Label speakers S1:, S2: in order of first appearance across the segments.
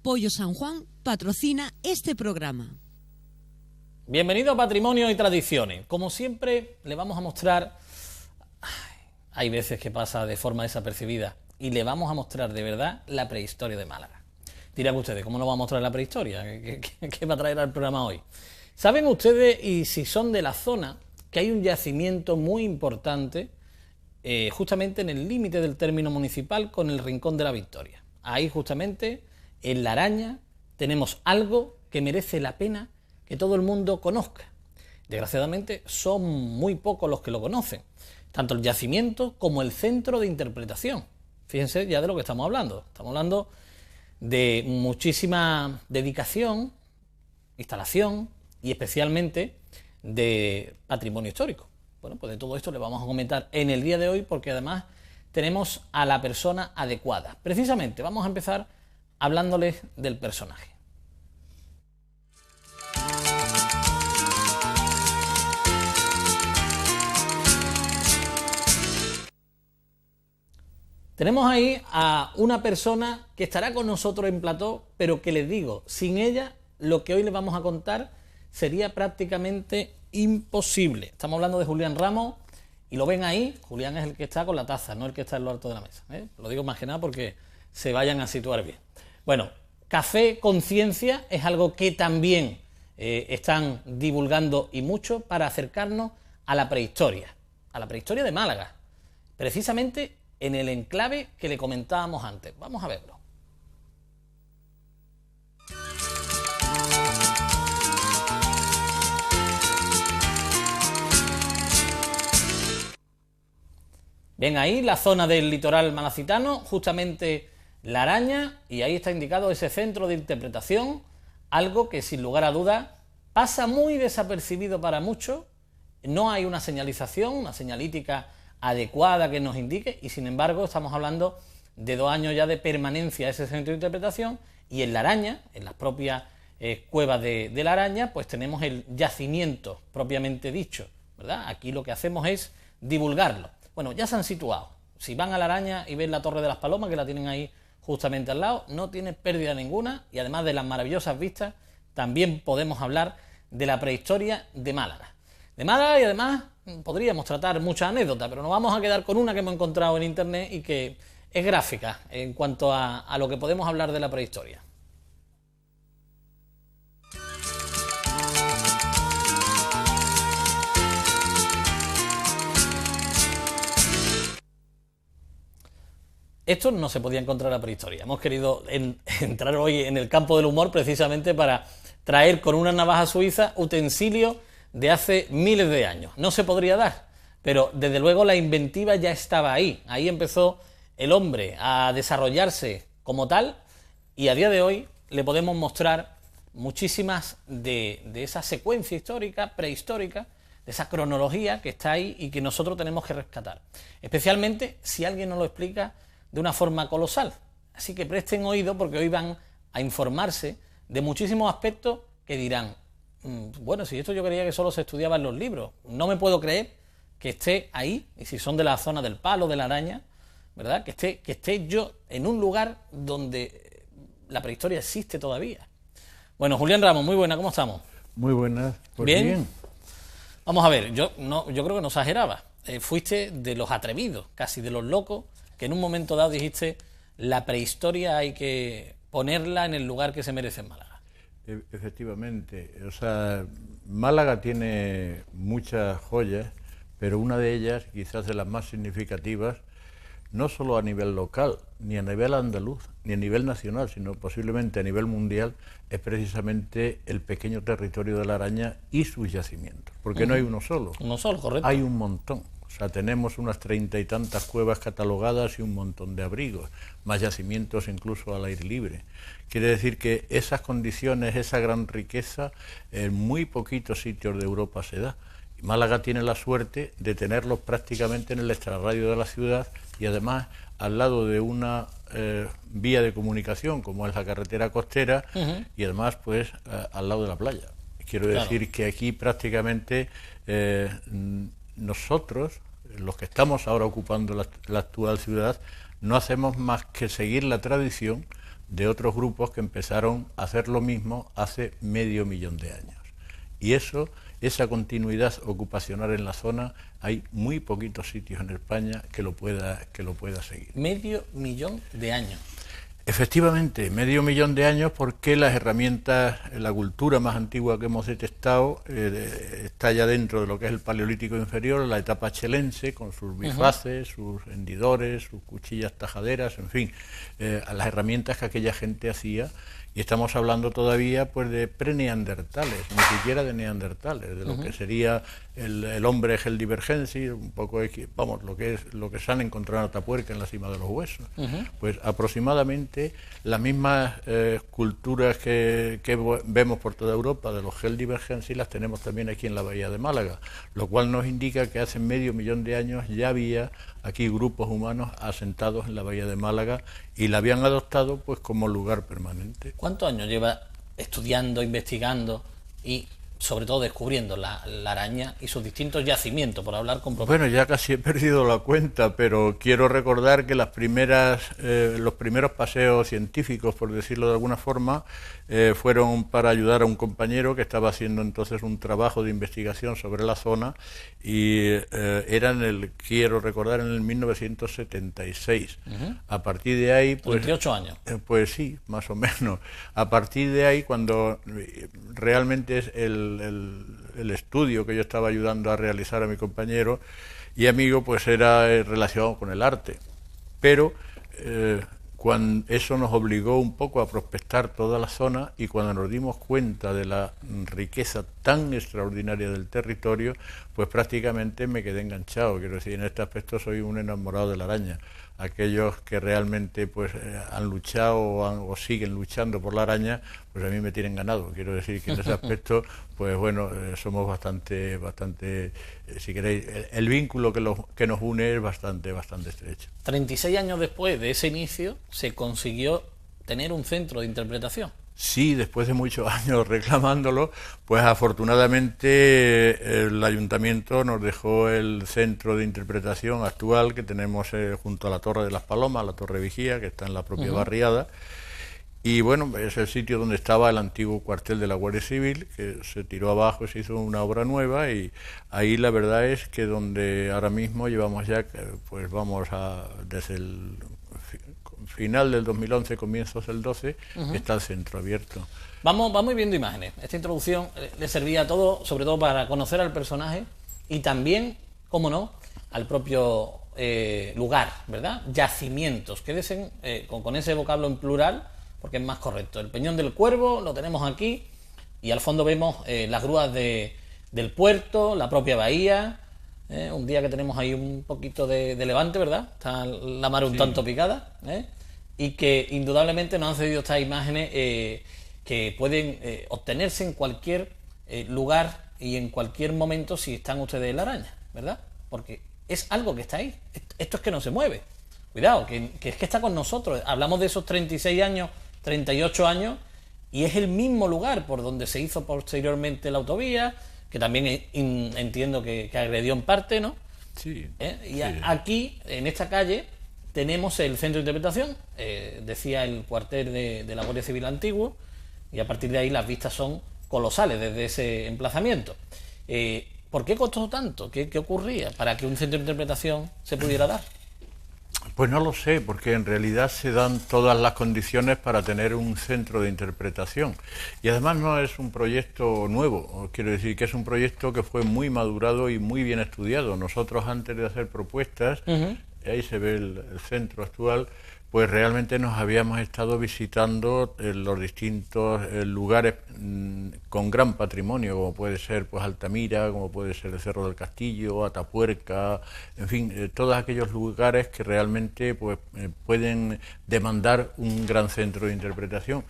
S1: Pollo San Juan patrocina este programa.
S2: Bienvenido a Patrimonio y Tradiciones. Como siempre, le vamos a mostrar... hay veces que pasa de forma desapercibida. Y le vamos a mostrar de verdad la prehistoria de Málaga. Dirán ustedes, ¿cómo nos va a mostrar la prehistoria? ¿Qué va a traer al programa hoy? ¿Saben ustedes, y si son de la zona, que hay un yacimiento muy importante justamente en el límite del término municipal con el Rincón de la Victoria? Ahí justamente, en La Araña, tenemos algo que merece la pena que todo el mundo conozca. Desgraciadamente son muy pocos los que lo conocen, tanto el yacimiento como el centro de interpretación. Fíjense ya de lo que estamos hablando de muchísima dedicación, instalación y especialmente de patrimonio histórico. Bueno, pues de todo esto le vamos a comentar en el día de hoy, porque además tenemos a la persona adecuada. Precisamente vamos a empezar hablándoles del personaje. Tenemos ahí a una persona que estará con nosotros en plató, pero que les digo, sin ella lo que hoy les vamos a contar sería prácticamente imposible. Estamos hablando de Julián Ramos y lo ven ahí. Julián es el que está con la taza, no el que está en lo alto de la mesa, ¿eh? Lo digo más que nada porque se vayan a situar bien. Bueno, Café Conciencia es algo que también están divulgando y mucho para acercarnos a la prehistoria de Málaga, precisamente en el enclave que le comentábamos antes. Vamos a verlo. Ven ahí la zona del litoral malacitano, justamente La Araña, y ahí está indicado ese centro de interpretación, algo que sin lugar a dudas pasa muy desapercibido para muchos. No hay una señalización, una señalítica adecuada que nos indique, y sin embargo estamos hablando de 2 años ya de permanencia ese centro de interpretación, y en La Araña, en las propias cuevas de La Araña, pues tenemos el yacimiento propiamente dicho, ¿verdad? Aquí lo que hacemos es divulgarlo. Bueno, ya se han situado. Si van a La Araña y ven la Torre de las Palomas, que la tienen ahí justamente al lado, no tiene pérdida ninguna, y además de las maravillosas vistas, también podemos hablar de la prehistoria de Málaga. Y además podríamos tratar muchas anécdotas, pero nos vamos a quedar con una que hemos encontrado en internet y que es gráfica en cuanto a lo que podemos hablar de la prehistoria. Esto no se podía encontrar en la prehistoria. Hemos querido entrar hoy en el campo del humor precisamente para traer con una navaja suiza utensilios de hace miles de años. No se podría dar, pero desde luego la inventiva ya estaba ahí. Ahí empezó el hombre a desarrollarse como tal, y a día de hoy le podemos mostrar muchísimas de esa secuencia histórica, prehistórica, de esa cronología que está ahí y que nosotros tenemos que rescatar. Especialmente si alguien nos lo explica de una forma colosal. Así que presten oído, porque hoy van a informarse de muchísimos aspectos que dirán, bueno, si esto yo creía que solo se estudiaba en los libros, no me puedo creer que esté ahí, y si son de la zona del Palo, de La Araña, ¿verdad? Que esté yo en un lugar donde la prehistoria existe todavía. Bueno, Julián Ramos, muy buena, ¿cómo estamos?
S3: Muy buenas, pues
S2: bien. Vamos a ver, yo creo que no exageraba. Fuiste de los atrevidos, casi de los locos, que en un momento dado dijiste, la prehistoria hay que ponerla en el lugar que se merece en Málaga.
S3: Efectivamente, o sea, Málaga tiene muchas joyas, pero una de ellas, quizás de las más significativas, no solo a nivel local, ni a nivel andaluz, ni a nivel nacional, sino posiblemente a nivel mundial, es precisamente el pequeño territorio de La Araña y sus yacimientos. Porque no hay uno solo.
S2: Uno solo, correcto.
S3: Hay un montón. O sea, tenemos unas 30 y tantas cuevas catalogadas y un montón de abrigos, más yacimientos incluso al aire libre. Quiere decir que esas condiciones, esa gran riqueza, en muy poquitos sitios de Europa se da. Y Málaga tiene la suerte de tenerlos prácticamente en el extrarradio de la ciudad, y además al lado de una vía de comunicación como es la carretera costera, y además pues al lado de la playa. Quiero decir que aquí prácticamente nosotros, los que estamos ahora ocupando la actual ciudad, no hacemos más que seguir la tradición de otros grupos que empezaron a hacer lo mismo hace medio millón de años. Y esa continuidad ocupacional en la zona, hay muy poquitos sitios en España que lo pueda seguir.
S2: Medio millón de años.
S3: Efectivamente, medio millón de años, porque las herramientas, la cultura más antigua que hemos detectado está ya dentro de lo que es el Paleolítico inferior, la etapa chelense, con sus bifaces, sus hendidores, sus cuchillas tajaderas, en fin, las herramientas que aquella gente hacía. Y estamos hablando todavía pues de preneandertales, ni siquiera de neandertales, de lo que sería el hombre geldivergensis, un poco, vamos, lo que se han encontrado en Atapuerca en la cima de los huesos. Pues aproximadamente las mismas culturas que vemos por toda Europa de los geldivergensis las tenemos también aquí en la bahía de Málaga, lo cual nos indica que hace medio millón de años ya había aquí grupos humanos asentados en la bahía de Málaga y la habían adoptado pues como lugar permanente.
S2: ¿Cuántos años lleva estudiando, investigando y sobre todo descubriendo la araña y sus distintos yacimientos, por hablar con propiedad?
S3: Bueno, ya casi he perdido la cuenta, pero quiero recordar que los primeros paseos científicos, por decirlo de alguna forma, fueron para ayudar a un compañero que estaba haciendo entonces un trabajo de investigación sobre la zona y quiero recordar, en el 1976. A partir de ahí... Pues,
S2: 28 años.
S3: Pues sí, más o menos. A partir de ahí, cuando realmente es el estudio que yo estaba ayudando a realizar a mi compañero y amigo, pues era relacionado con el arte. Pero cuando eso nos obligó un poco a prospectar toda la zona, y cuando nos dimos cuenta de la riqueza tan extraordinaria del territorio, pues prácticamente me quedé enganchado. Quiero decir, en este aspecto soy un enamorado de la araña. Aquellos que realmente pues han luchado o siguen luchando por la araña, pues a mí me tienen ganado. Quiero decir que en ese aspecto, pues bueno, somos bastante, si queréis, el vínculo que nos une es bastante estrecho.
S2: 36 años después de ese inicio, se consiguió tener un centro de interpretación.
S3: Sí, después de muchos años reclamándolo, pues afortunadamente el ayuntamiento nos dejó el centro de interpretación actual que tenemos junto a la Torre de las Palomas, la Torre Vigía, que está en la propia barriada. Y bueno, es el sitio donde estaba el antiguo cuartel de la Guardia Civil, que se tiró abajo y se hizo una obra nueva, y ahí la verdad es que donde ahora mismo llevamos ya, pues vamos desde el final del 2011, comienzos del 12, está el centro abierto.
S2: Vamos viendo imágenes. Esta introducción le servía a todo, sobre todo para conocer al personaje y también, cómo no, al propio lugar, ¿verdad? Yacimientos. Quédense con ese vocablo en plural, porque es más correcto. El Peñón del Cuervo lo tenemos aquí y al fondo vemos las grúas del puerto, la propia bahía. Un día que tenemos ahí un poquito de levante, ¿verdad? Está la mar un tanto picada, y que indudablemente nos han cedido estas imágenes que pueden obtenerse en cualquier lugar y en cualquier momento si están ustedes en la araña, ¿verdad? Porque es algo que está ahí. Esto es que no se mueve. Cuidado, que es que está con nosotros. Hablamos de esos 36 años, 38 años, y es el mismo lugar por donde se hizo posteriormente la autovía, que también entiendo que agredió en parte, ¿no?
S3: Sí.
S2: Y aquí, en esta calle, tenemos el centro de interpretación, decía el cuartel de la Guardia Civil antiguo, y a partir de ahí las vistas son colosales desde ese emplazamiento. ¿Por qué costó tanto? ¿Qué ocurría para que un centro de interpretación se pudiera dar?
S3: Pues no lo sé, porque en realidad se dan todas las condiciones para tener un centro de interpretación. Y además no es un proyecto nuevo, quiero decir que es un proyecto que fue muy madurado y muy bien estudiado. Nosotros, antes de hacer propuestas, ahí se ve el centro actual, pues realmente nos habíamos estado visitando los distintos lugares con gran patrimonio, como puede ser pues Altamira, como puede ser el Cerro del Castillo, Atapuerca, en fin, todos aquellos lugares que realmente pues pueden demandar un gran centro de interpretación.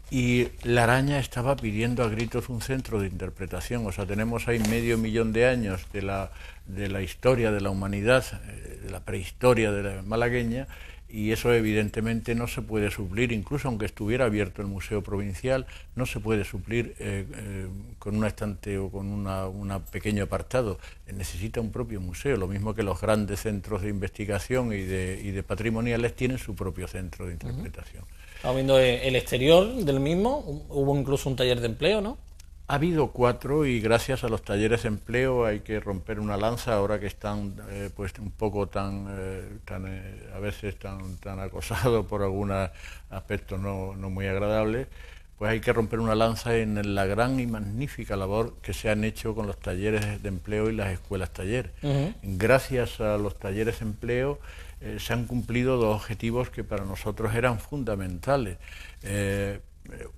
S3: Y la araña estaba pidiendo a gritos un centro de interpretación. O sea, tenemos ahí medio millón de años de la historia de la humanidad, de la prehistoria de la malagueña, y eso evidentemente no se puede suplir, incluso aunque estuviera abierto el Museo Provincial, no se puede suplir con un estante o con un pequeño apartado. Necesita un propio museo, lo mismo que los grandes centros de investigación y de patrimoniales tienen su propio centro de interpretación.
S2: Estamos viendo el exterior del mismo, hubo incluso un taller de empleo, ¿no?
S3: Ha habido 4 y gracias a los talleres de empleo hay que romper una lanza ahora que están pues un poco a veces tan acosados por algunos aspectos no muy agradables. Pues hay que romper una lanza en la gran y magnífica labor que se han hecho con los talleres de empleo y las escuelas taller. Gracias a los talleres de empleo se han cumplido 2 objetivos que para nosotros eran fundamentales.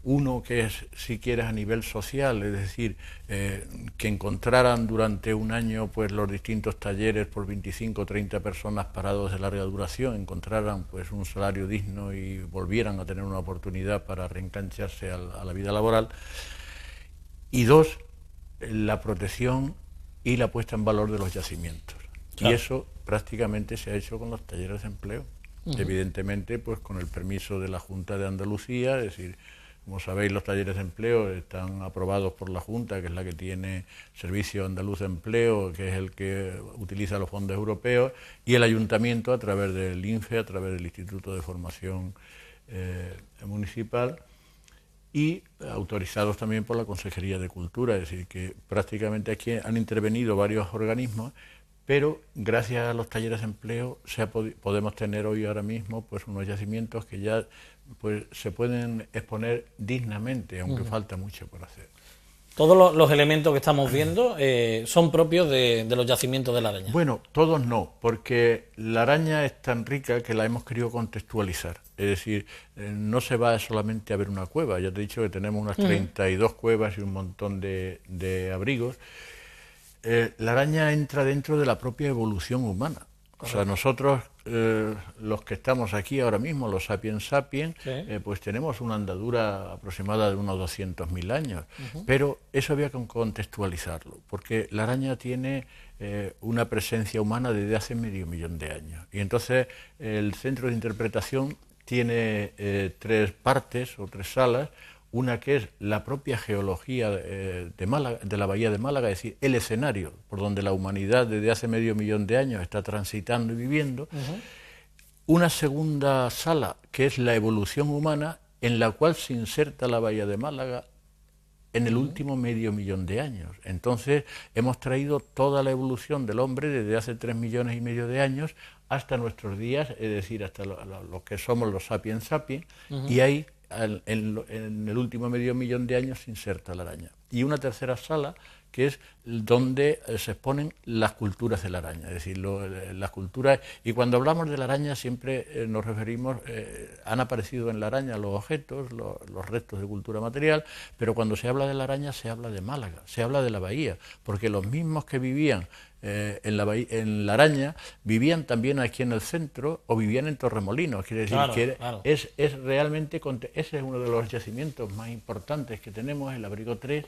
S3: Uno que es, si quieres, a nivel social, es decir, que encontraran durante un año pues los distintos talleres por 25 o 30 personas parados de larga duración, encontraran pues un salario digno y volvieran a tener una oportunidad para reengancharse a la vida laboral. Y 2, la protección y la puesta en valor de los yacimientos. Claro. Y eso prácticamente se ha hecho con los talleres de empleo. Evidentemente, pues con el permiso de la Junta de Andalucía, es decir, como sabéis, los talleres de empleo están aprobados por la Junta, que es la que tiene Servicio Andaluz de Empleo, que es el que utiliza los fondos europeos, y el Ayuntamiento a través del INFE, a través del Instituto de Formación Municipal, y autorizados también por la Consejería de Cultura, es decir, que prácticamente aquí han intervenido varios organismos, pero gracias a los talleres de empleo podemos tener ahora mismo pues unos yacimientos que ya pues se pueden exponer dignamente, aunque falta mucho por hacer.
S2: Todos los elementos que estamos viendo son propios de los yacimientos de la Araña.
S3: Bueno, todos no, porque la Araña es tan rica que la hemos querido contextualizar. Es decir, no se va solamente a ver una cueva. Ya te he dicho que tenemos unas 32 cuevas y un montón de abrigos. La araña entra dentro de la propia evolución humana. O sea, nosotros, los que estamos aquí ahora mismo, los sapiens sapiens, pues tenemos una andadura aproximada de unos 200.000 años. Pero eso había que contextualizarlo, porque la araña tiene una presencia humana desde hace medio millón de años. Y entonces el centro de interpretación tiene 3 partes o 3 salas. Una que es la propia geología de Málaga, de la bahía de Málaga, es decir, el escenario por donde la humanidad desde hace medio millón de años está transitando y viviendo. Una segunda sala que es la evolución humana, en la cual se inserta la bahía de Málaga en el último medio millón de años. Entonces hemos traído toda la evolución del hombre desde hace 3,5 millones de años hasta nuestros días, es decir, hasta lo que somos los sapiens sapiens, y ahí en el último medio millón de años se inserta la araña. Y una tercera sala que es donde se exponen las culturas de la araña, es decir, las culturas, y cuando hablamos de la araña siempre nos referimos, han aparecido en la araña los objetos, los restos de cultura material, pero cuando se habla de la araña se habla de Málaga, se habla de la bahía, porque los mismos que vivían en la araña vivían también aquí en el centro o vivían en Torremolinos, quiere decir claro. Es realmente, ese es uno de los yacimientos más importantes que tenemos, el Abrigo 3,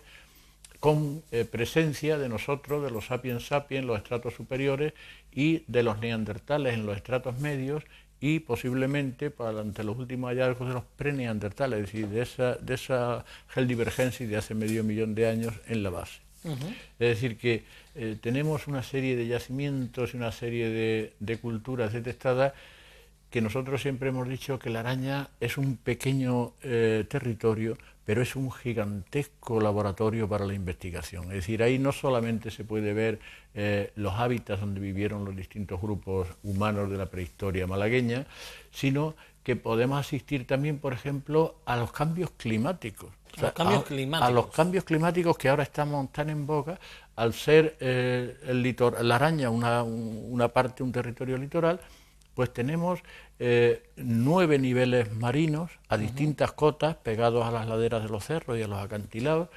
S3: con presencia de nosotros, de los sapiens sapiens, los estratos superiores, y de los neandertales en los estratos medios, y posiblemente, ante los últimos hallazgos, de los preneandertales, es decir, de esa geldivergencia de hace medio millón de años en la base. Es decir, que tenemos una serie de yacimientos y una serie de culturas detectadas, que nosotros siempre hemos dicho que la araña es un pequeño territorio, pero es un gigantesco laboratorio para la investigación. Es decir, ahí no solamente se puede ver los hábitats donde vivieron los distintos grupos humanos de la prehistoria malagueña, sino que podemos asistir también, por ejemplo, a los cambios climáticos. A los cambios climáticos que ahora estamos tan en boga, al ser la araña una parte, un territorio litoral, pues tenemos 9 niveles marinos a distintas cotas, pegados a las laderas de los cerros y a los acantilados.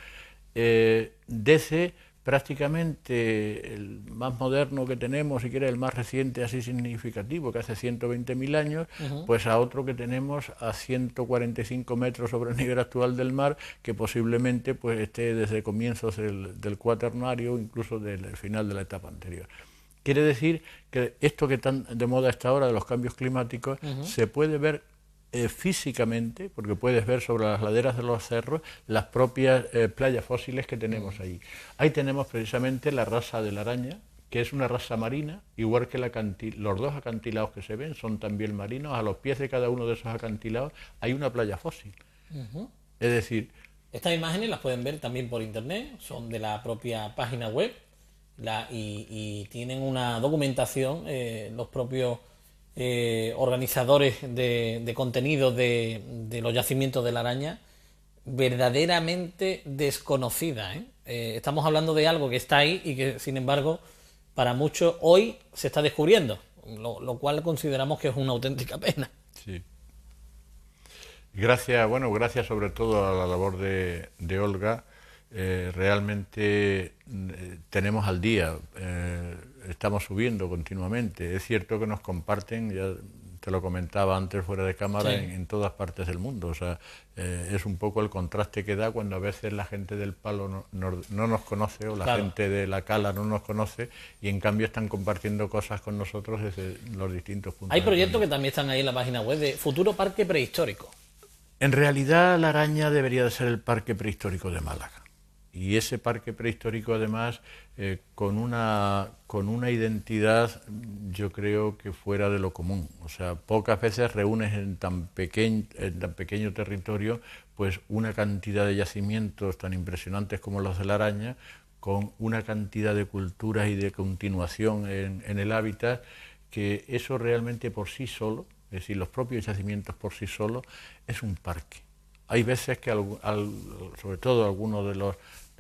S3: Desde prácticamente el más moderno que tenemos, si quiere el más reciente así significativo, que hace 120.000 años, pues a otro que tenemos a 145 metros sobre el nivel actual del mar, que posiblemente pues esté desde comienzos del cuaternario, incluso del final de la etapa anterior. Quiere decir que esto que tan de moda está ahora de los cambios climáticos se puede ver físicamente, porque puedes ver sobre las laderas de los cerros las propias playas fósiles que tenemos ahí. Ahí tenemos precisamente la raza de la araña, que es una raza marina, igual que los dos acantilados que se ven son también marinos. A los pies de cada uno de esos acantilados hay una playa fósil. Es decir...
S2: Estas imágenes las pueden ver también por internet, son de la propia página web y tienen una documentación, los propios organizadores de contenidos de los yacimientos de la araña, verdaderamente desconocida. Estamos hablando de algo que está ahí y que, sin embargo, para muchos hoy se está descubriendo, lo cual consideramos que es una auténtica pena.
S3: Sí. Gracias sobre todo a la labor de Olga. Realmente tenemos al día, estamos subiendo continuamente. Es cierto que nos comparten, ya te lo comentaba antes fuera de cámara, sí, en todas partes del mundo. O sea, es un poco el contraste que da cuando a veces la gente del Palo no nos conoce, o la claro, gente de la Cala no nos conoce, y en cambio están compartiendo cosas con nosotros desde los distintos puntos.
S2: Hay proyectos que también están ahí en la página web de Futuro Parque Prehistórico.
S3: En realidad la araña debería de ser el Parque Prehistórico de Málaga. Y ese parque prehistórico, además, con una identidad, yo creo que fuera de lo común. O sea, pocas veces reúnes en tan pequeño territorio pues una cantidad de yacimientos tan impresionantes como los de la araña, con una cantidad de culturas y de continuación en el hábitat, que eso realmente por sí solo, es decir, los propios yacimientos por sí solos, es un parque. Hay veces que, sobre todo algunos de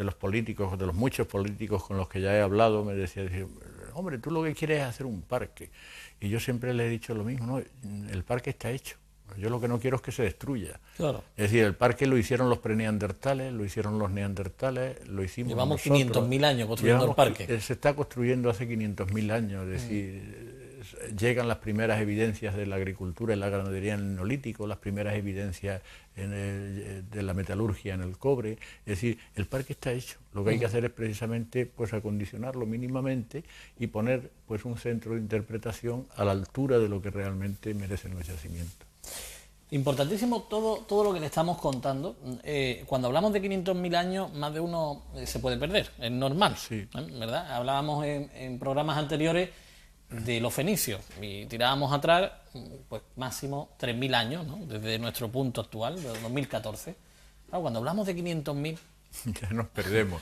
S3: los políticos, de los muchos políticos con los que ya he hablado, me decían, hombre, tú lo que quieres es hacer un parque. Y yo siempre les he dicho lo mismo, no, el parque está hecho. Yo lo que no quiero es que se destruya.
S2: Claro.
S3: Es decir, el parque lo hicieron los preneandertales, lo hicieron los neandertales, lo hicimos
S2: Llevamos
S3: nosotros.
S2: 500.000 años construyendo el parque.
S3: Se está construyendo hace 500.000 años, es decir, llegan las primeras evidencias de la agricultura y la ganadería en el Neolítico, las primeras evidencias de la metalurgia en el cobre. Es decir, el parque está hecho. Lo que hay que hacer es precisamente pues acondicionarlo mínimamente y poner pues un centro de interpretación a la altura de lo que realmente merecen los yacimientos.
S2: Importantísimo todo lo que le estamos contando. Cuando hablamos de 500.000 años, más de uno se puede perder, es normal,
S3: sí,
S2: ¿verdad? Hablábamos en programas anteriores de los fenicios y tirábamos atrás pues máximo 3.000 años, ¿no? Desde nuestro punto actual, de 2014. Claro, cuando hablamos de 500.000...
S3: Ya nos perdemos.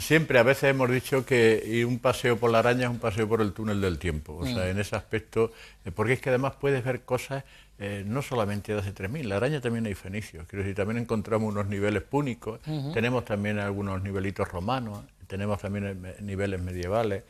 S3: Siempre, a veces hemos dicho que un paseo por la araña es un paseo por el túnel del tiempo. O sea, en ese aspecto, porque es que además puedes ver cosas no solamente de hace 3.000, la araña también hay fenicios. Quiero decir, también encontramos unos niveles púnicos, tenemos también algunos nivelitos romanos, tenemos también niveles medievales,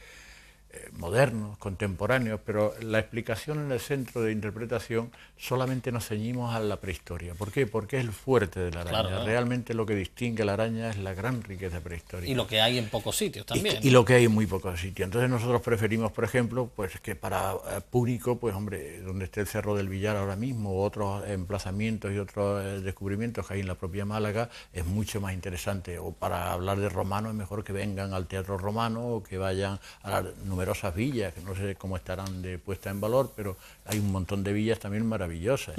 S3: modernos, contemporáneos, pero la explicación en el centro de interpretación solamente nos ceñimos a la prehistoria. ¿Por qué? Porque es el fuerte de la araña. Claro. Realmente lo que distingue a la araña es la gran riqueza prehistórica.
S2: Y lo que hay en pocos sitios también.
S3: Y lo que hay en muy pocos sitios. Entonces nosotros preferimos, por ejemplo, pues que para Púnico, pues hombre, donde esté el Cerro del Villar ahora mismo, o otros emplazamientos y otros descubrimientos que hay en la propia Málaga, es mucho más interesante. O para hablar de romano es mejor que vengan al Teatro Romano o que vayan a las numerosas villas, que no sé cómo estarán de puesta en valor, pero hay un montón de villas también maravillosas.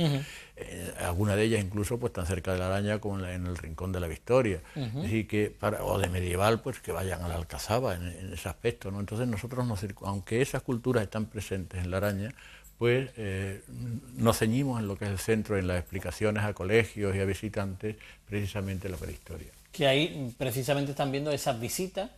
S3: Algunas de ellas incluso pues tan cerca de la araña como en el Rincón de la Victoria. Es decir, que o de medieval, pues que vayan a la Alcazaba en ese aspecto, ¿no? Entonces nosotros, aunque esas culturas están presentes en la araña, pues nos ceñimos en lo que es el centro, en las explicaciones a colegios y a visitantes, precisamente la prehistoria.
S2: Que ahí precisamente están viendo esas visitas,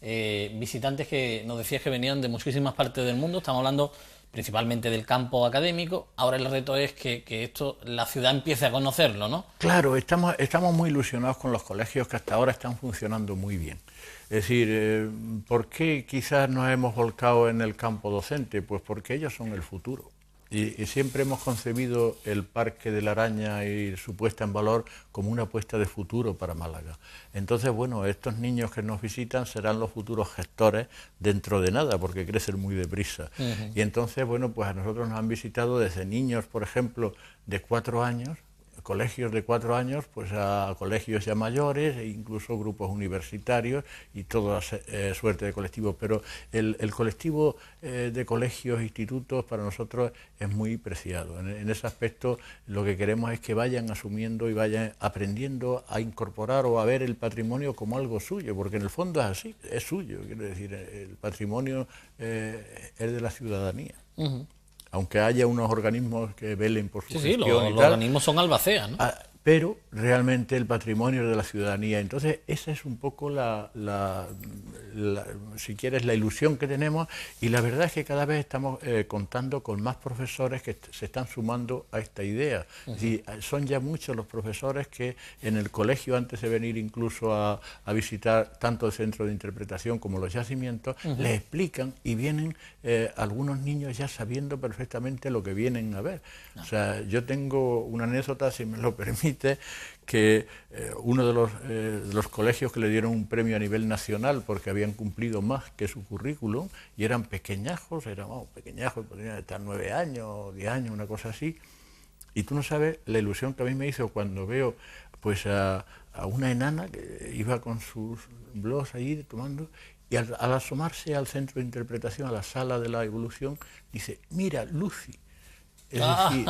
S2: visitantes que nos decías que venían de muchísimas partes del mundo. Estamos hablando principalmente del campo académico. Ahora el reto es que esto la ciudad empiece a conocerlo, ¿no?
S3: Claro, estamos muy ilusionados con los colegios que hasta ahora están funcionando muy bien. Es decir, ¿por qué quizás nos hemos volcado en el campo docente? Pues porque ellos son el futuro. Y siempre hemos concebido el Parque de la Araña y su puesta en valor como una apuesta de futuro para Málaga. Entonces, bueno, estos niños que nos visitan serán los futuros gestores dentro de nada, porque crecen muy deprisa. Y entonces, bueno, pues a nosotros nos han visitado desde niños, por ejemplo, de 4 años, colegios de 4 años pues a colegios ya mayores e incluso grupos universitarios y toda suerte de colectivos, pero el colectivo de colegios, institutos para nosotros es muy preciado. En ese aspecto lo que queremos es que vayan asumiendo y vayan aprendiendo a incorporar o a ver el patrimonio como algo suyo, porque en el fondo es así, es suyo, quiero decir, el patrimonio es de la ciudadanía. Aunque haya unos organismos que velen por su gestión
S2: los organismos son albaceas, ¿no?
S3: Pero realmente el patrimonio es de la ciudadanía. Entonces esa es un poco si quieres, la ilusión que tenemos, y la verdad es que cada vez estamos contando con más profesores que se están sumando a esta idea. Es decir, son ya muchos los profesores que en el colegio, antes de venir incluso a visitar tanto el centro de interpretación como los yacimientos, les explican y vienen algunos niños ya sabiendo perfectamente lo que vienen a ver. O sea, yo tengo una anécdota, si me lo permite, que uno de los colegios que le dieron un premio a nivel nacional porque habían cumplido más que su currículum y eran pequeñajos, podrían estar 9 años, 10 años, una cosa así, y tú no sabes la ilusión que a mí me hizo cuando veo pues a una enana que iba con sus blogs ahí tomando, y al asomarse al centro de interpretación, a la sala de la evolución, dice: mira, Lucy. Es decir,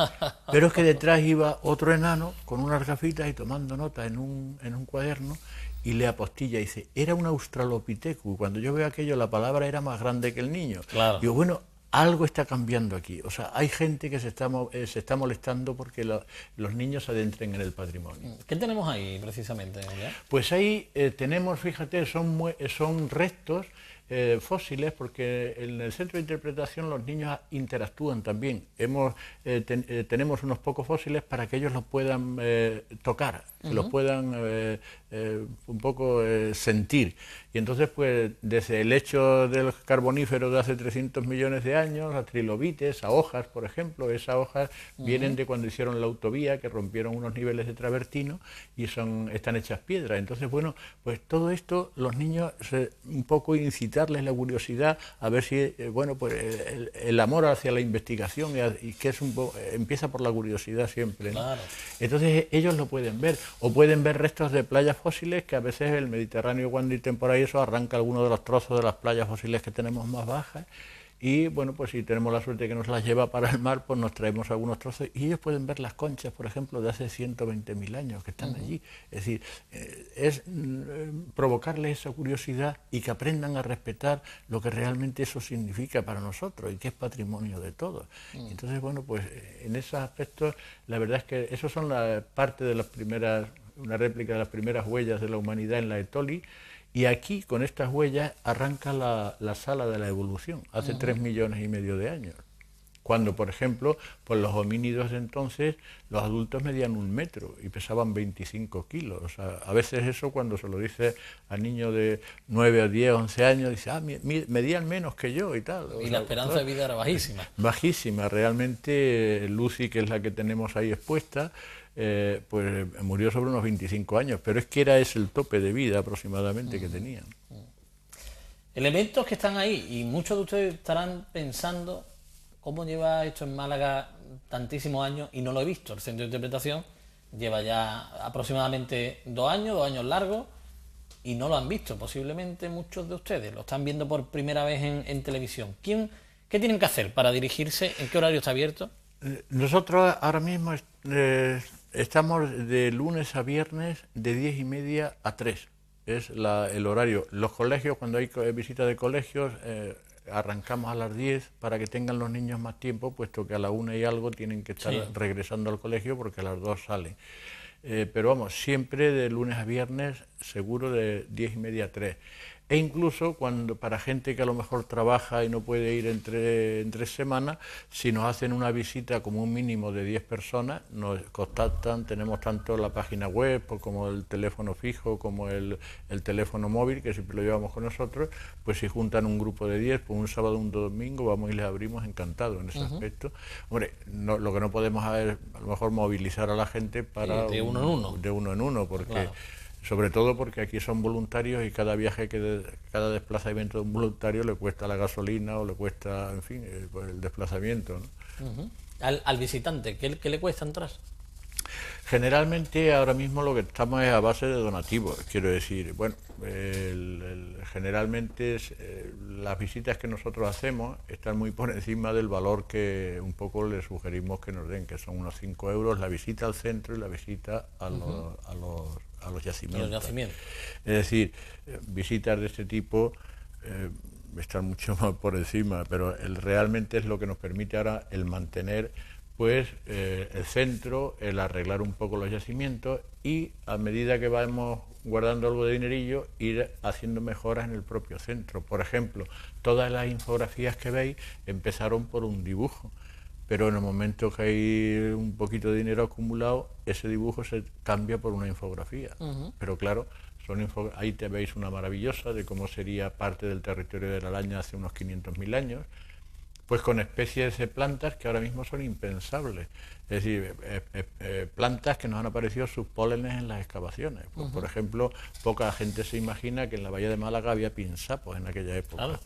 S3: pero es que detrás iba otro enano con unas gafitas y tomando nota en un cuaderno, y le apostilla y dice: era un australopithecus. Cuando yo veo aquello, la palabra era más grande que el niño.
S2: Claro.
S3: Digo, bueno, algo está cambiando aquí. O sea, hay gente que se está molestando porque los niños se adentren en el patrimonio.
S2: ¿Qué tenemos ahí precisamente, ¿ya?
S3: Pues ahí tenemos, fíjate, son restos fósiles, porque en el centro de interpretación los niños interactúan también. Tenemos unos pocos fósiles para que ellos los puedan tocar, que los puedan un poco sentir. Y entonces, pues, desde el hecho del carbonífero de hace 300 millones de años, a trilobites, a hojas, por ejemplo, esas hojas vienen de cuando hicieron la autovía, que rompieron unos niveles de travertino y están hechas piedra. Entonces, bueno, pues todo esto, los niños, un poco incitarles la curiosidad a ver si, bueno, pues el amor hacia la investigación, y que es empieza por la curiosidad siempre, ¿no?
S2: Claro.
S3: Entonces ellos lo pueden ver, o pueden ver restos de playas fósiles, que a veces el Mediterráneo, cuando hay temporada, eso arranca algunos de los trozos de las playas fósiles que tenemos más bajas, y bueno, pues si tenemos la suerte que nos las lleva para el mar, pues nos traemos algunos trozos, y ellos pueden ver las conchas, por ejemplo, de hace 120.000 años que están allí. Es decir, es provocarles esa curiosidad y que aprendan a respetar lo que realmente eso significa para nosotros y que es patrimonio de todos. Entonces, bueno, pues en esos aspectos, la verdad es que esos son parte de las primeras, una réplica de las primeras huellas de la humanidad en la Etoli. Y aquí, con estas huellas, arranca la sala de la evolución, hace 3,5 millones de años. Cuando, por ejemplo, pues los homínidos de entonces, los adultos medían 1 metro y pesaban 25 kilos. O sea, a veces eso, cuando se lo dice a niños de 9 a 10, 11 años, dice: medían menos que yo y tal.
S2: Y la esperanza de vida era bajísima.
S3: Bajísima. Realmente, Lucy, que es la que tenemos ahí expuesta, pues murió sobre unos 25 años, pero es que era ese el tope de vida aproximadamente que tenían.
S2: Elementos que están ahí, y muchos de ustedes estarán pensando: ¿cómo lleva esto en Málaga tantísimos años y no lo he visto? El centro de interpretación lleva ya aproximadamente 2 años largos, y no lo han visto. Posiblemente muchos de ustedes lo están viendo por primera vez en televisión. ¿Qué tienen que hacer para dirigirse? ¿En qué horario está abierto?
S3: Nosotros ahora mismo estamos de lunes a viernes de 10:30 a 3. Es el horario. Los colegios, cuando hay visitas de colegios, arrancamos a las 10 para que tengan los niños más tiempo, puesto que a la 1 y algo tienen que estar regresando al colegio, porque a las 2 salen. Pero vamos, siempre de lunes a viernes, seguro de 10:30 a 3. E incluso para gente que a lo mejor trabaja y no puede ir entre semanas, si nos hacen una visita como un mínimo de 10 personas, nos contactan. Tenemos tanto la página web como el teléfono fijo, como el teléfono móvil, que siempre lo llevamos con nosotros. Pues si juntan un grupo de 10, pues un sábado o un domingo vamos y les abrimos encantados en ese aspecto. Hombre, lo que no podemos es a lo mejor movilizar a la gente para
S2: de uno en uno.
S3: De uno en uno, porque...
S2: Claro.
S3: Sobre todo porque aquí son voluntarios, y cada viaje, cada desplazamiento de un voluntario le cuesta la gasolina o le cuesta, en fin, el desplazamiento, ¿no?
S2: Al visitante, ¿qué le cuesta entrar?
S3: Generalmente ahora mismo lo que estamos es a base de donativos, quiero decir, bueno, generalmente las visitas que nosotros hacemos están muy por encima del valor que un poco les sugerimos que nos den, que son unos 5 euros la visita al centro y la visita a los yacimientos. Es decir, visitas de este tipo están mucho más por encima, pero realmente es lo que nos permite ahora el mantener pues el centro, el arreglar un poco los yacimientos y a medida que vamos guardando algo de dinerillo, ir haciendo mejoras en el propio centro. Por ejemplo, todas las infografías que veis empezaron por un dibujo, pero en el momento que hay un poquito de dinero acumulado, ese dibujo se cambia por una infografía. Pero claro, ahí te veis una maravillosa de cómo sería parte del territorio de la Araña hace unos 500.000 años, pues con especies de plantas que ahora mismo son impensables. Es decir, plantas que nos han aparecido sus pólenes en las excavaciones. Pues, por ejemplo, poca gente se imagina que en la bahía de Málaga había pinsapos en aquella época. Claro.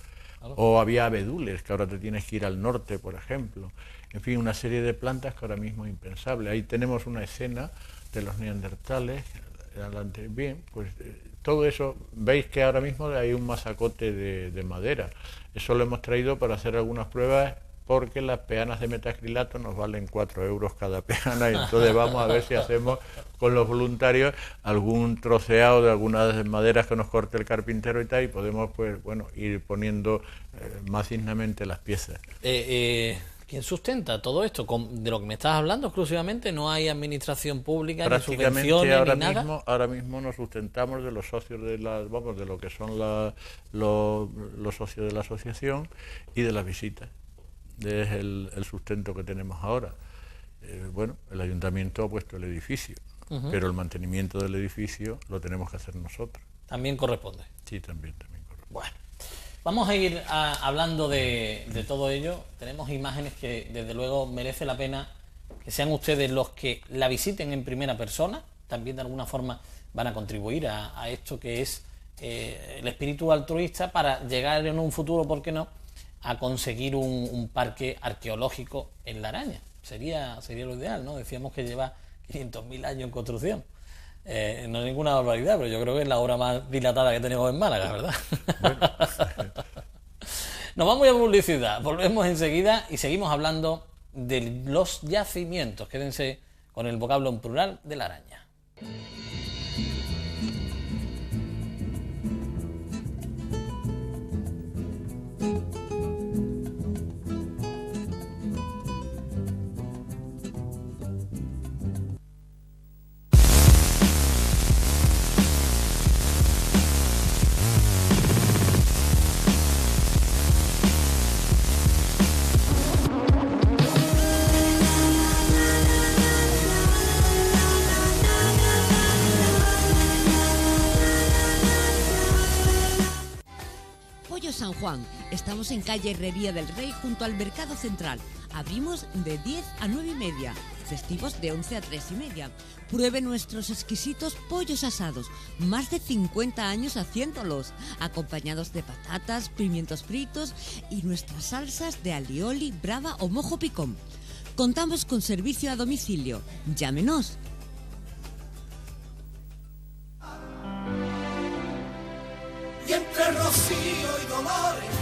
S3: O había abedules, que ahora te tienes que ir al norte, por ejemplo. En fin, una serie de plantas que ahora mismo es impensable. Ahí tenemos una escena de los neandertales. Bien, pues todo eso, veis que ahora mismo hay un masacote de madera. Eso lo hemos traído para hacer algunas pruebas porque las peanas de metacrilato nos valen 4 euros cada peana y entonces vamos a ver si hacemos con los voluntarios algún troceado de algunas maderas que nos corte el carpintero y tal y podemos pues bueno ir poniendo más dignamente las piezas.
S2: ¿Quién sustenta todo esto? De lo que me estás hablando exclusivamente, no hay administración pública, ni subvenciones, ni nada.
S3: Ahora mismo nos sustentamos de los socios de de lo que son los socios de la asociación y de las visitas. Es el sustento que tenemos ahora. Bueno, el ayuntamiento ha puesto el edificio, pero el mantenimiento del edificio lo tenemos que hacer nosotros.
S2: ¿También corresponde?
S3: Sí, también corresponde.
S2: Bueno. Vamos a ir hablando de todo ello. Tenemos imágenes que desde luego merece la pena que sean ustedes los que la visiten en primera persona. También de alguna forma van a contribuir a esto que es el espíritu altruista para llegar en un futuro, ¿por qué no?, a conseguir un parque arqueológico en La Araña. Sería lo ideal, ¿no? Decíamos que lleva 500.000 años en construcción. No es ninguna barbaridad, pero yo creo que es la obra más dilatada que tenemos en Málaga, ¿verdad? Bueno. Nos vamos a publicidad, volvemos enseguida y seguimos hablando de los yacimientos. Quédense con el vocablo en plural de La Araña.
S1: San Juan. Estamos en calle Herrería del Rey junto al Mercado Central. Abrimos de 10 a 9:30. Festivos de 11 a 3:30. Pruebe nuestros exquisitos pollos asados. Más de 50 años haciéndolos. Acompañados de patatas, pimientos fritos y nuestras salsas de alioli, brava o mojo picón. Contamos con servicio a domicilio. Llámenos.
S4: Y entre Rocío y Dolores,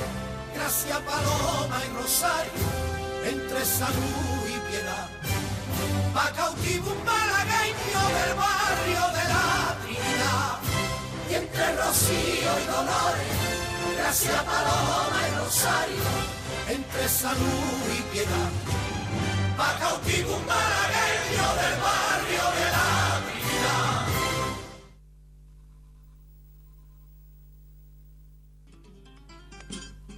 S4: Gracia, Paloma y Rosario, entre salud y piedad, va cautivo un malagueño del barrio de la Trinidad. Y entre Rocío y Dolores, Gracia, Paloma y Rosario, entre salud y piedad, va cautivo un malagueño del barrio de la Trinidad.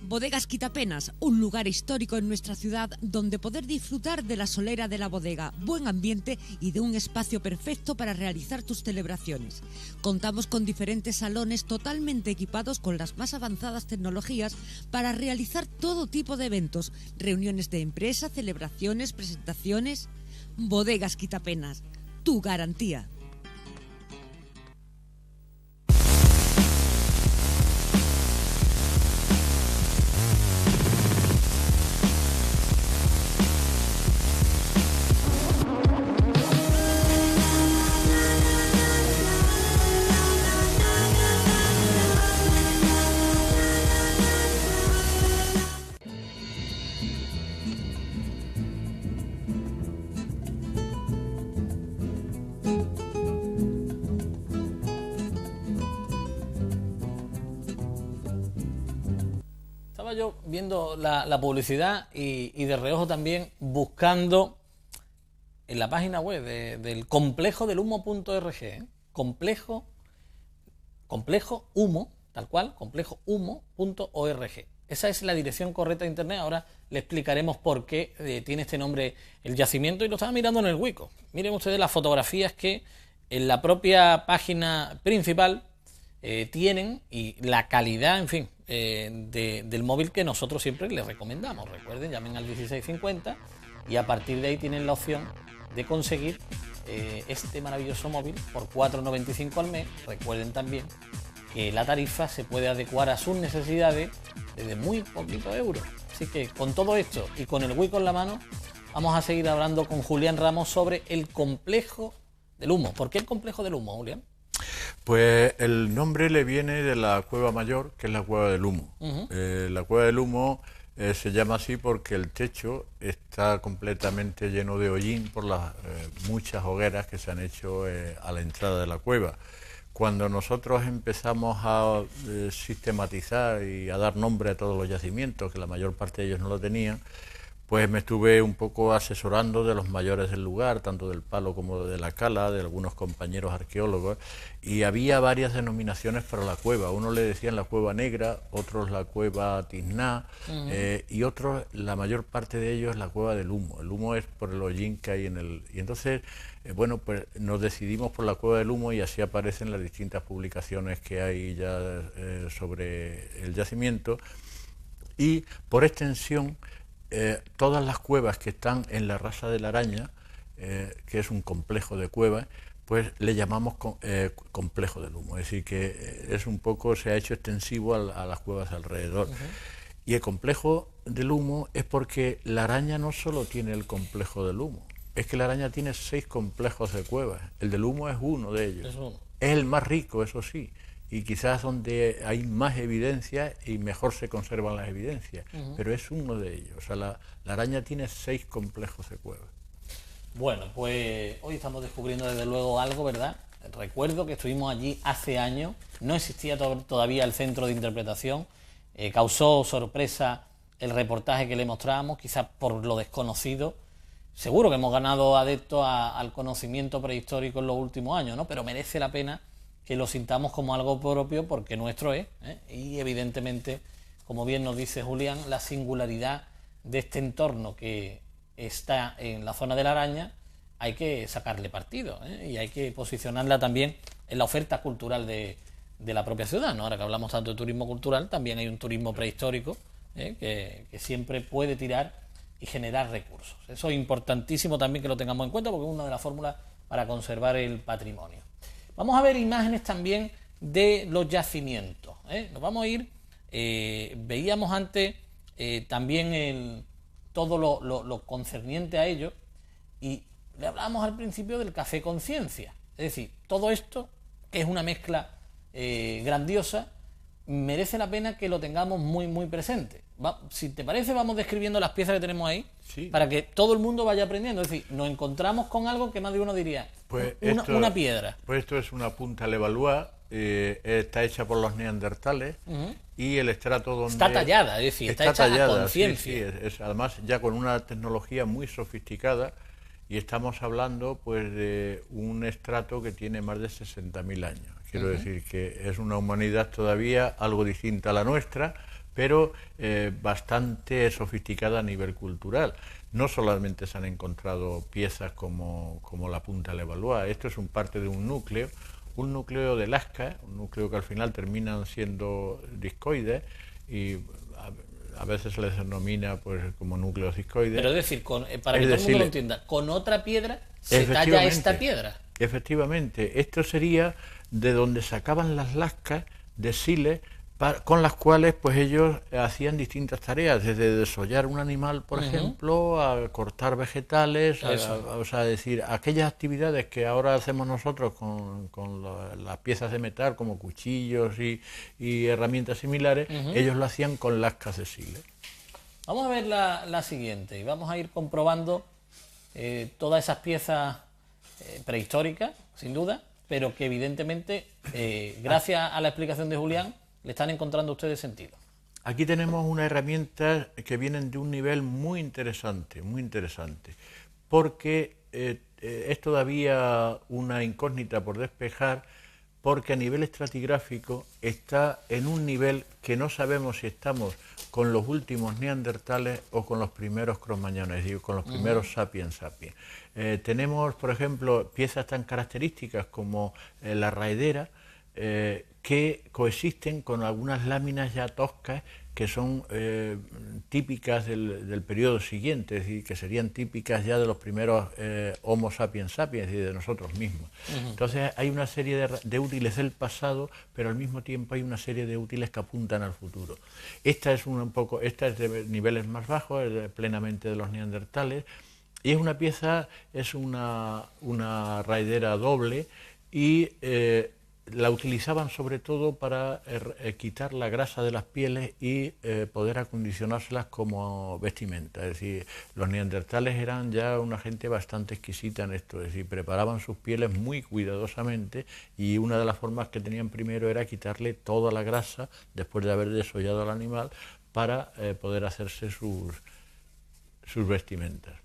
S1: Bodegas Quitapenas, un lugar histórico en nuestra ciudad donde poder disfrutar de la solera de la bodega, buen ambiente y de un espacio perfecto para realizar tus celebraciones. Contamos con diferentes salones totalmente equipados con las más avanzadas tecnologías para realizar todo tipo de eventos, reuniones de empresa, celebraciones, presentaciones. Bodegas Quitapenas, tu garantía.
S2: estaba yo viendo la publicidad y de reojo también buscando en la página web del complejo del humo.org, complejo humo, tal cual, complejohumo.org. Esa es la dirección correcta de internet. Ahora le explicaremos por qué tiene este nombre el yacimiento, y lo estaba mirando en el Wico. Miren ustedes las fotografías que en la propia página principal tienen, y la calidad, en fin, del móvil que nosotros siempre les recomendamos. Recuerden, llamen al 1650 y a partir de ahí tienen la opción de conseguir este maravilloso móvil por 4,95 al mes. Recuerden también que la tarifa se puede adecuar a sus necesidades desde muy poquitos euros. Así que con todo esto y con el Wico en la mano, vamos a seguir hablando con Julián Ramos sobre el complejo del humo. ¿Por qué el complejo del humo, Julián?
S3: Pues el nombre le viene de la Cueva Mayor, que es la Cueva del Humo. La Cueva del Humo se llama así porque el techo está completamente lleno de hollín por las muchas hogueras que se han hecho a la entrada de la cueva. Cuando nosotros empezamos a sistematizar y a dar nombre a todos los yacimientos, que la mayor parte de ellos no lo tenían, pues me estuve un poco asesorando de los mayores del lugar, tanto del Palo como de la Cala, de algunos compañeros arqueólogos, y había varias denominaciones para la cueva. Unos le decían la Cueva Negra, otros la Cueva Tizná, y otros, la mayor parte de ellos, la Cueva del Humo. El humo es por el hollín que hay en el... Y entonces, bueno, pues nos decidimos por la Cueva del Humo, y así aparecen las distintas publicaciones que hay ya sobre el yacimiento. Y por extensión, todas las cuevas que están en la Rasa de la Araña, que es un complejo de cuevas, pues le llamamos complejo del humo. Es decir, que es un poco, se ha hecho extensivo a las cuevas alrededor. Y el complejo del humo es porque la araña no solo tiene el complejo del humo, es que la araña tiene 6 complejos de cuevas. El del humo es uno de ellos. Es el más rico, eso sí, y quizás donde hay más evidencia y mejor se conservan las evidencias, pero es uno de ellos. O sea, la araña tiene 6 complejos de cuevas.
S2: Bueno, pues hoy estamos descubriendo desde luego algo, ¿verdad? Recuerdo que estuvimos allí hace años, no existía todavía el centro de interpretación, causó sorpresa el reportaje que le mostrábamos, quizás por lo desconocido. Seguro que hemos ganado adeptos al conocimiento prehistórico en los últimos años, ¿no? Pero merece la pena que lo sintamos como algo propio, porque nuestro es, y evidentemente, como bien nos dice Julián, la singularidad de este entorno que está en la zona de la Araña hay que sacarle partido, y hay que posicionarla también en la oferta cultural de la propia ciudad, ¿no? Ahora que hablamos tanto de turismo cultural, también hay un turismo prehistórico que siempre puede tirar y generar recursos. Eso es importantísimo también que lo tengamos en cuenta, porque es una de las fórmulas para conservar el patrimonio. Vamos a ver imágenes también de los yacimientos. Nos vamos a ir, veíamos antes también todo lo concerniente a ello, y le hablábamos al principio del café conciencia. Es decir, todo esto, que es una mezcla grandiosa, merece la pena que lo tengamos muy, muy presente. Si te parece, vamos describiendo las piezas que tenemos ahí, sí, para que todo el mundo vaya aprendiendo. Es decir, nos encontramos con algo que más de uno diría,
S3: pues
S2: una piedra.
S3: Pues esto es una punta Levallois, está hecha por los neandertales, y el estrato donde...
S2: Está tallada, es decir, está hecha
S3: tallada,
S2: a conciencia.
S3: Sí, es además ya con una tecnología muy sofisticada, y estamos hablando pues de un estrato que tiene más de 60.000 años. Quiero decir que es una humanidad todavía algo distinta a la nuestra, pero bastante sofisticada a nivel cultural. No solamente se han encontrado piezas como la punta Levallois, esto es parte de un núcleo de lasca, un núcleo que al final terminan siendo discoides, y a veces se les denomina pues como núcleos discoides.
S2: Pero es decir, para que todo el mundo lo entienda, con otra piedra se talla esta piedra.
S3: Efectivamente, esto sería de donde sacaban las lascas de Siles, con las cuales pues ellos hacían distintas tareas, desde desollar un animal, por ejemplo, a cortar vegetales, o sea, decir, aquellas actividades que ahora hacemos nosotros con las piezas de metal, como cuchillos y herramientas similares, ellos lo hacían con lascas de Siles.
S2: Vamos a ver la siguiente, y vamos a ir comprobando todas esas piezas prehistóricas, sin duda, pero que evidentemente, gracias a la explicación de Julián, le están encontrando ustedes sentido.
S3: Aquí tenemos unas herramientas que vienen de un nivel muy interesante, porque es todavía una incógnita por despejar, porque a nivel estratigráfico está en un nivel que no sabemos si estamos con los últimos neandertales o con los primeros cromañones, es decir, con los primeros sapiens sapiens. Tenemos, por ejemplo, piezas tan características como la raedera, que coexisten con algunas láminas ya toscas que son típicas del periodo siguiente, es decir, que serían típicas ya de los primeros Homo sapiens sapiens y de nosotros mismos. Entonces hay una serie de útiles del pasado, pero al mismo tiempo hay una serie de útiles que apuntan al futuro. Esta es de niveles más bajos, es plenamente de los neandertales, y es una pieza, es una raedera doble, y la utilizaban sobre todo para quitar la grasa de las pieles y poder acondicionárselas como vestimenta. Es decir, los neandertales eran ya una gente bastante exquisita en esto, es decir, preparaban sus pieles muy cuidadosamente, y una de las formas que tenían primero era quitarle toda la grasa después de haber desollado al animal para poder hacerse sus vestimentas.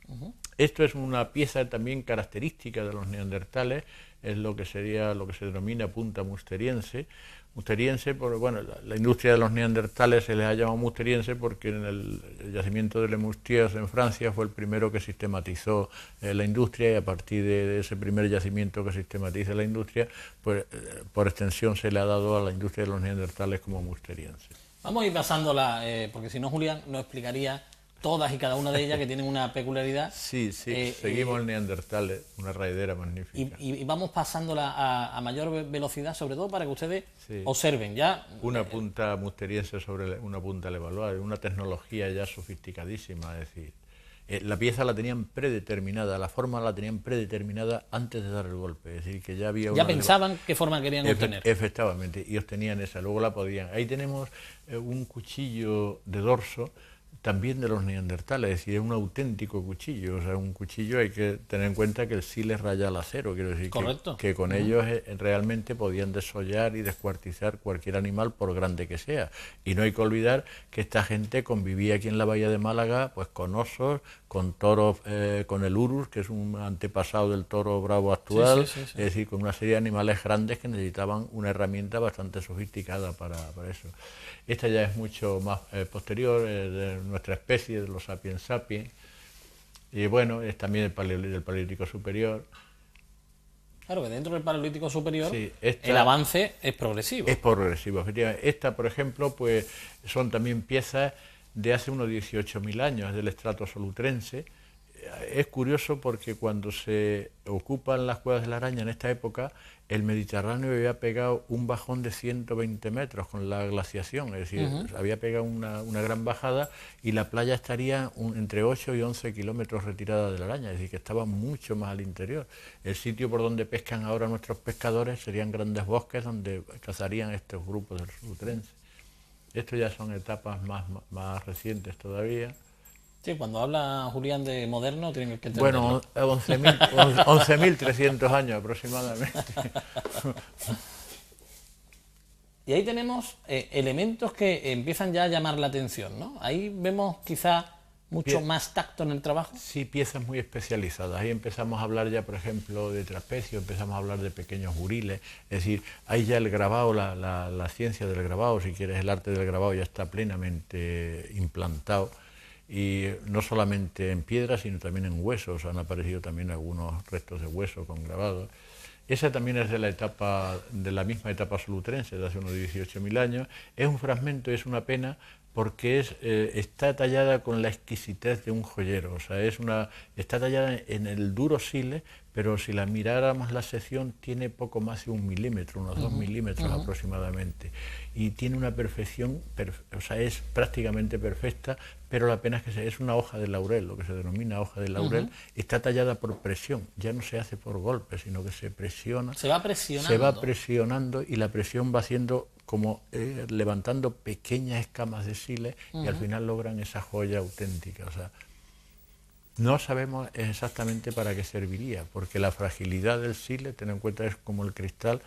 S3: Esto es una pieza también característica de los neandertales, es lo que se denomina punta musteriense. Musteriense, bueno, la industria de los neandertales se les ha llamado musteriense porque en el yacimiento de Le Moustiers en Francia fue el primero que sistematizó la industria, y a partir de ese primer yacimiento que sistematiza la industria, pues por extensión se le ha dado a la industria de los neandertales como musteriense.
S2: Vamos a ir pasándola, porque si no Julián nos explicaría todas y cada una de ellas, que tienen una peculiaridad.
S3: Sí, seguimos el neandertal, una raedera magnífica.
S2: Y vamos pasándola a mayor velocidad, sobre todo para que ustedes observen ya.
S3: Una punta musteriense sobre una punta Levallois, una tecnología ya sofisticadísima, es decir, la pieza la tenían predeterminada, la forma la tenían predeterminada antes de dar el golpe, es decir, que ya había
S2: ya pensaban qué forma querían obtener.
S3: Efectivamente, y obtenían esa, luego la podían. Ahí tenemos un cuchillo de dorso, también de los neandertales, es decir, es un auténtico cuchillo, o sea, un cuchillo, hay que tener en cuenta que el sile raya al acero, quiero decir, que con ellos realmente podían desollar y descuartizar cualquier animal por grande que sea. Y no hay que olvidar que esta gente convivía aquí en la bahía de Málaga pues con osos, con toros, con el urus, que es un antepasado del toro bravo actual, es decir, con una serie de animales grandes que necesitaban una herramienta bastante sofisticada para eso. Esta ya es mucho más posterior, de nuestra especie, de los sapiens sapiens, y bueno, es también del Paleolítico superior.
S2: Claro, que dentro del Paleolítico superior el avance es progresivo.
S3: Es progresivo, efectivamente. Esta, por ejemplo, pues son también piezas de hace unos 18.000 años, del estrato solutrense. Es curioso porque cuando se ocupan las cuevas de la Araña en esta época, el Mediterráneo había pegado un bajón de 120 metros con la glaciación, es decir, había pegado una gran bajada, y la playa estaría entre 8 y 11 kilómetros retirada de la Araña, es decir, que estaba mucho más al interior. El sitio por donde pescan ahora nuestros pescadores serían grandes bosques donde cazarían estos grupos del solutrense. Esto ya son etapas más recientes todavía.
S2: Sí, cuando habla Julián de moderno tienen que entenderlo.
S3: Bueno, 11.300 años aproximadamente.
S2: Y ahí tenemos elementos que empiezan ya a llamar la atención, ¿no? Ahí vemos quizá mucho más tacto en el trabajo.
S3: Sí, piezas muy especializadas. Ahí empezamos a hablar ya, por ejemplo, de trapecio, empezamos a hablar de pequeños buriles. Es decir, ahí ya el grabado, la ciencia del grabado, si quieres, el arte del grabado ya está plenamente implantado. Y no solamente en piedra, sino también en huesos. Han aparecido también algunos restos de hueso con grabados. Esa también es de la misma etapa solutrense, de hace unos 18.000 años. Es un fragmento, es una pena, porque está tallada con la exquisitez de un joyero. O sea, está tallada en el duro sile, pero si la miráramos la sección tiene poco más de 1 milímetro, unos 2 milímetros aproximadamente. Y tiene una perfección, o sea, es prácticamente perfecta, pero la pena es que es una hoja de laurel, lo que se denomina hoja de laurel. Está tallada por presión, ya no se hace por golpe, sino que se presiona.
S2: Se va presionando.
S3: Se va presionando, y la presión va haciendo como levantando pequeñas escamas de sile, y al final logran esa joya auténtica. O sea, no sabemos exactamente para qué serviría, porque la fragilidad del sile, ten en cuenta, es como el cristal,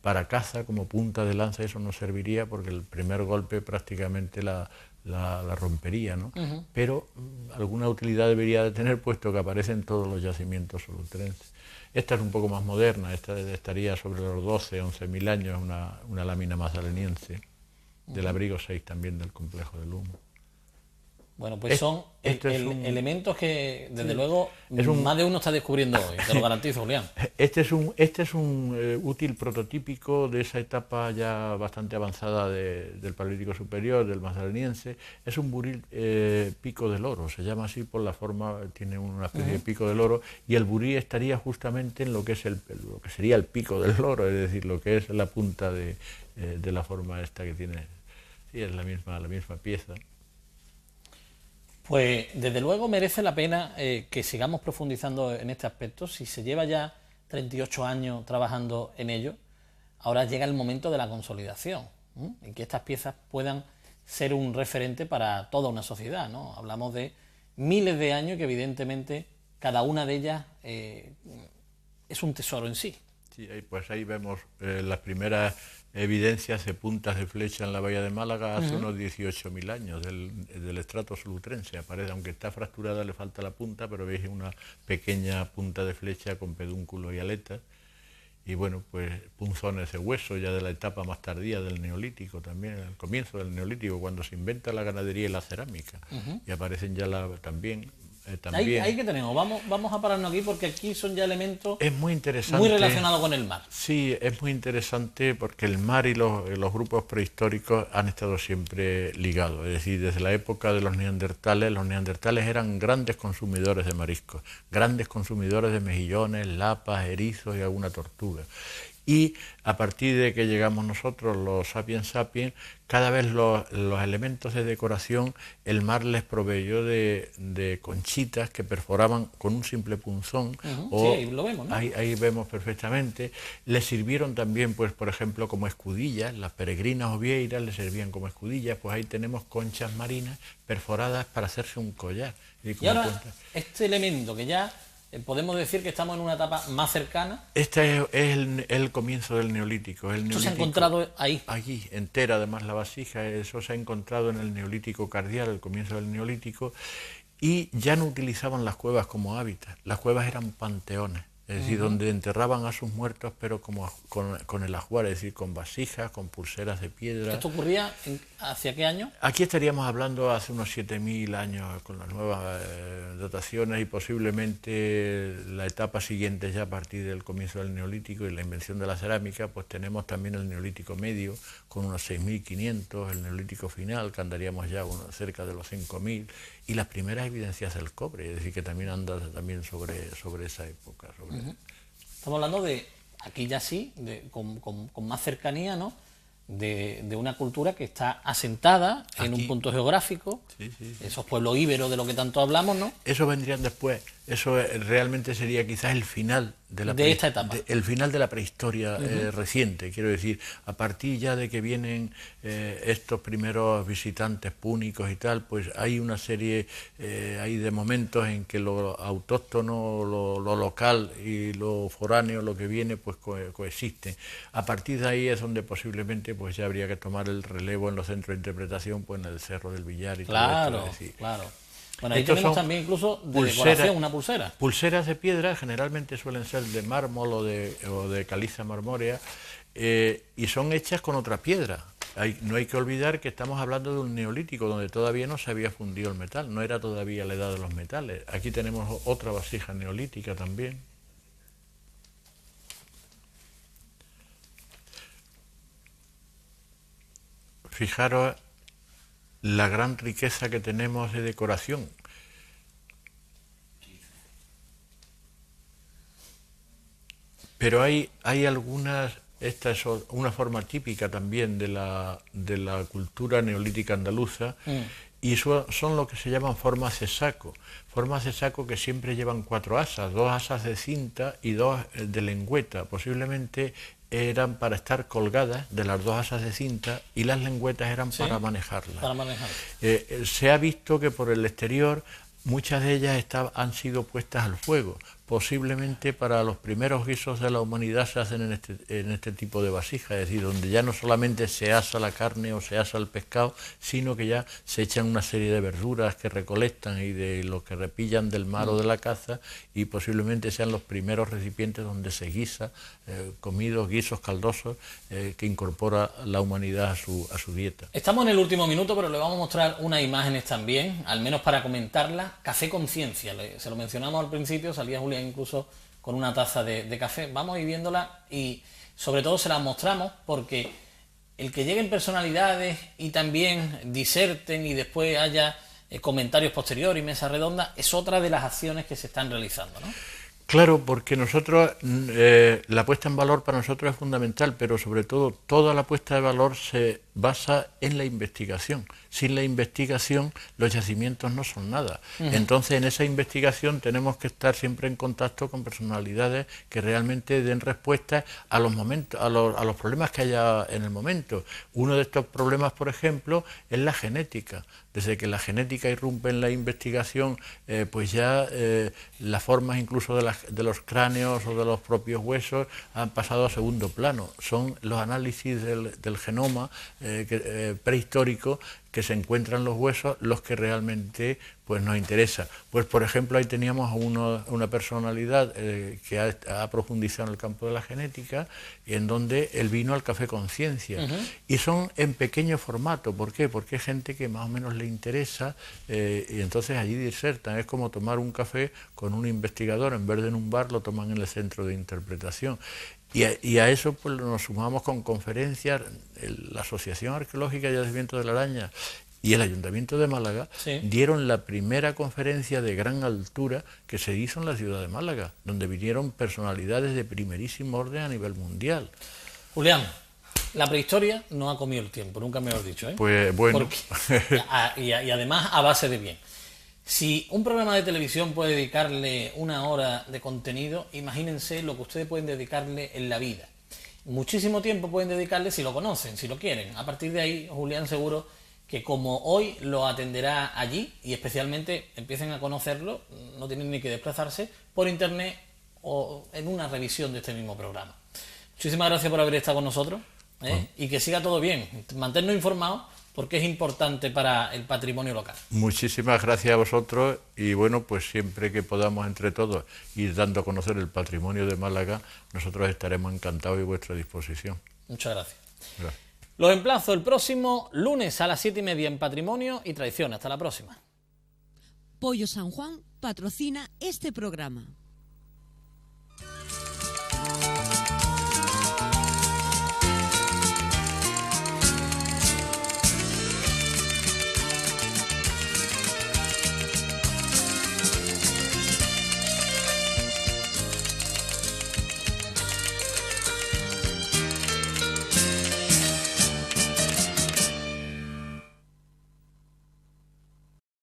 S3: para caza, como punta de lanza, eso no serviría porque el primer golpe prácticamente la rompería, ¿no? Pero alguna utilidad debería de tener, puesto que aparece en todos los yacimientos solutrenses. Esta es un poco más moderna, esta estaría sobre los 12, 11.000 años, una lámina mazaleniense, del abrigo 6 también del complejo del Humo.
S2: Bueno, pues son elementos que, desde luego, más de uno está descubriendo hoy, te lo garantizo, Julián.
S3: Este es un útil prototípico de esa etapa ya bastante avanzada del Paleolítico Superior, del mazaleniense. Es un buril pico del oro, se llama así por la forma, tiene una especie de pico del oro, y el buril estaría justamente en lo que sería el pico del oro, es decir, lo que es la punta de la forma esta que tiene. Sí, es la misma pieza.
S2: Pues desde luego merece la pena que sigamos profundizando en este aspecto. Si se lleva ya 38 años trabajando en ello, ahora llega el momento de la consolidación, y que estas piezas puedan ser un referente para toda una sociedad, ¿no? Hablamos de miles de años que evidentemente cada una de ellas es un tesoro en sí.
S3: Sí, pues ahí vemos las primeras evidencias de puntas de flecha en la bahía de Málaga hace unos 18.000 años, del estrato solutrense. Aparece, aunque está fracturada, le falta la punta, pero veis una pequeña punta de flecha con pedúnculo y aletas. Y bueno, pues punzones de hueso ya de la etapa más tardía del Neolítico también, al comienzo del Neolítico, cuando se inventa la ganadería y la cerámica. Y aparecen ya también.
S2: Ahí que tenemos, vamos a pararnos aquí porque aquí son ya elementos
S3: muy interesantes,
S2: muy relacionados con el mar.
S3: Sí, es muy interesante porque el mar y los grupos prehistóricos han estado siempre ligados. Es decir, desde la época de los neandertales eran grandes consumidores de mariscos, grandes consumidores de mejillones, lapas, erizos y alguna tortuga. Y a partir de que llegamos nosotros, los sapiens sapiens, cada vez los elementos de decoración, el mar les proveyó de conchitas que perforaban con un simple punzón.
S2: Sí, ahí lo vemos, ¿no?
S3: Ahí vemos perfectamente. Les sirvieron también, pues, por ejemplo, como escudillas. Las peregrinas ovieiras les servían como escudillas. Pues ahí tenemos conchas marinas perforadas para hacerse un collar.
S2: Y ahora, este elemento que ya podemos decir que estamos en una etapa más cercana.
S3: Este es el comienzo del Neolítico.
S2: ¿Esto se ha encontrado ahí?
S3: Allí, entera, además la vasija, eso se ha encontrado en el Neolítico cardial, el comienzo del Neolítico, y ya no utilizaban las cuevas como hábitat. Las cuevas eran panteones, es decir, donde enterraban a sus muertos, pero como con el ajuar, es decir, con vasijas, con pulseras de piedra.
S2: ¿Esto ocurría hacia qué año?
S3: Aquí estaríamos hablando hace unos 7.000 años con las nuevas dataciones, y posiblemente la etapa siguiente, ya a partir del comienzo del Neolítico y la invención de la cerámica, pues tenemos también el Neolítico medio con unos 6.500, el Neolítico final, que andaríamos ya cerca de los 5.000, y las primeras evidencias del cobre, es decir, que también anda también sobre esa época.
S2: Estamos hablando de, aquí ya sí, con más cercanía, ¿no?, de una cultura que está asentada aquí, en un punto geográfico, esos pueblos íberos de lo que tanto hablamos, ¿no?
S3: Eso vendrían después, eso realmente sería quizás el final
S2: de esta etapa.
S3: El final de la prehistoria reciente, quiero decir, a partir ya de que vienen estos primeros visitantes púnicos y tal, pues hay una serie, hay de momentos en que lo autóctono, lo local y lo foráneo, lo que viene, pues coexisten. A partir de ahí es donde posiblemente pues ya habría que tomar el relevo en los centros de interpretación, pues en el Cerro del Villar y
S2: todo esto. Claro. Bueno, ahí tenemos también incluso de decoración una pulsera.
S3: Pulseras de piedra, generalmente suelen ser de mármol o de caliza marmórea, y son hechas con otra piedra. No hay que olvidar que estamos hablando de un neolítico donde todavía no se había fundido el metal, no era todavía la edad de los metales. Aquí tenemos otra vasija neolítica también. Fijaros la gran riqueza que tenemos de decoración. Pero hay algunas, esta es una forma típica también de la cultura neolítica andaluza, y son lo que se llaman formas de saco que siempre llevan 4 asas, 2 asas de cinta y 2 de lengüeta, posiblemente eran para estar colgadas de las 2 asas de cinta, y las lengüetas eran para manejarlas. Se ha visto que por el exterior muchas de ellas han sido puestas al fuego, posiblemente para los primeros guisos de la humanidad se hacen en este tipo de vasijas, es decir, donde ya no solamente se asa la carne o se asa el pescado, sino que ya se echan una serie de verduras que recolectan y de lo que repillan del mar o de la caza, y posiblemente sean los primeros recipientes donde se guisa, comidos, guisos caldosos, que incorpora la humanidad a su dieta.
S2: Estamos en el último minuto, pero le vamos a mostrar unas imágenes también, al menos para comentarlas. Café Conciencia, se lo mencionamos al principio, salía Julián incluso con una taza de café. Vamos a ir viéndola y sobre todo se las mostramos porque el que lleguen personalidades y también diserten y después haya comentarios posteriores y mesa redonda es otra de las acciones que se están realizando, ¿no?
S3: Claro, porque nosotros, la puesta en valor para nosotros es fundamental, pero sobre todo toda la puesta de valor se basa en la investigación. Sin la investigación los yacimientos no son nada. Entonces en esa investigación tenemos que estar siempre en contacto con personalidades que realmente den respuesta a los momentos, a los problemas que haya en el momento. Uno de estos problemas, por ejemplo, es la genética. Desde que la genética irrumpe en la investigación, pues ya las formas incluso de los cráneos o de los propios huesos han pasado a segundo plano. Son los análisis del genoma prehistórico que se encuentran en los huesos los que realmente pues nos interesa. Pues por ejemplo ahí teníamos a una personalidad que ha profundizado en el campo de la genética y en donde él vino al Café Conciencia. Y son en pequeño formato. ¿Por qué? Porque es gente que más o menos le interesa y entonces allí disertan. Es como tomar un café con un investigador, en vez de en un bar lo toman en el centro de interpretación. Y a eso pues nos sumamos con conferencias. La Asociación Arqueológica y Yacimientos de la Araña y el Ayuntamiento de Málaga dieron la primera conferencia de gran altura que se hizo en la ciudad de Málaga, donde vinieron personalidades de primerísimo orden a nivel mundial.
S2: Julián, la prehistoria no ha comido el tiempo, nunca mejor dicho, ¿eh?
S3: Pues bueno.
S2: y además a base de bien. Si un programa de televisión puede dedicarle una hora de contenido, imagínense lo que ustedes pueden dedicarle en la vida. Muchísimo tiempo pueden dedicarle si lo conocen, si lo quieren. A partir de ahí, Julián seguro que como hoy lo atenderá allí y especialmente empiecen a conocerlo, no tienen ni que desplazarse por internet o en una revisión de este mismo programa. Muchísimas gracias por haber estado con nosotros y que siga todo bien. Mantenernos informados porque es importante para el patrimonio local.
S3: Muchísimas gracias a vosotros y bueno, pues siempre que podamos entre todos ir dando a conocer el patrimonio de Málaga, nosotros estaremos encantados y a vuestra disposición.
S2: Muchas gracias.
S3: Gracias.
S2: Los emplazo el próximo lunes a las 7:30 en Patrimonio y Tradición. Hasta la próxima.
S1: Pollo San Juan patrocina este programa.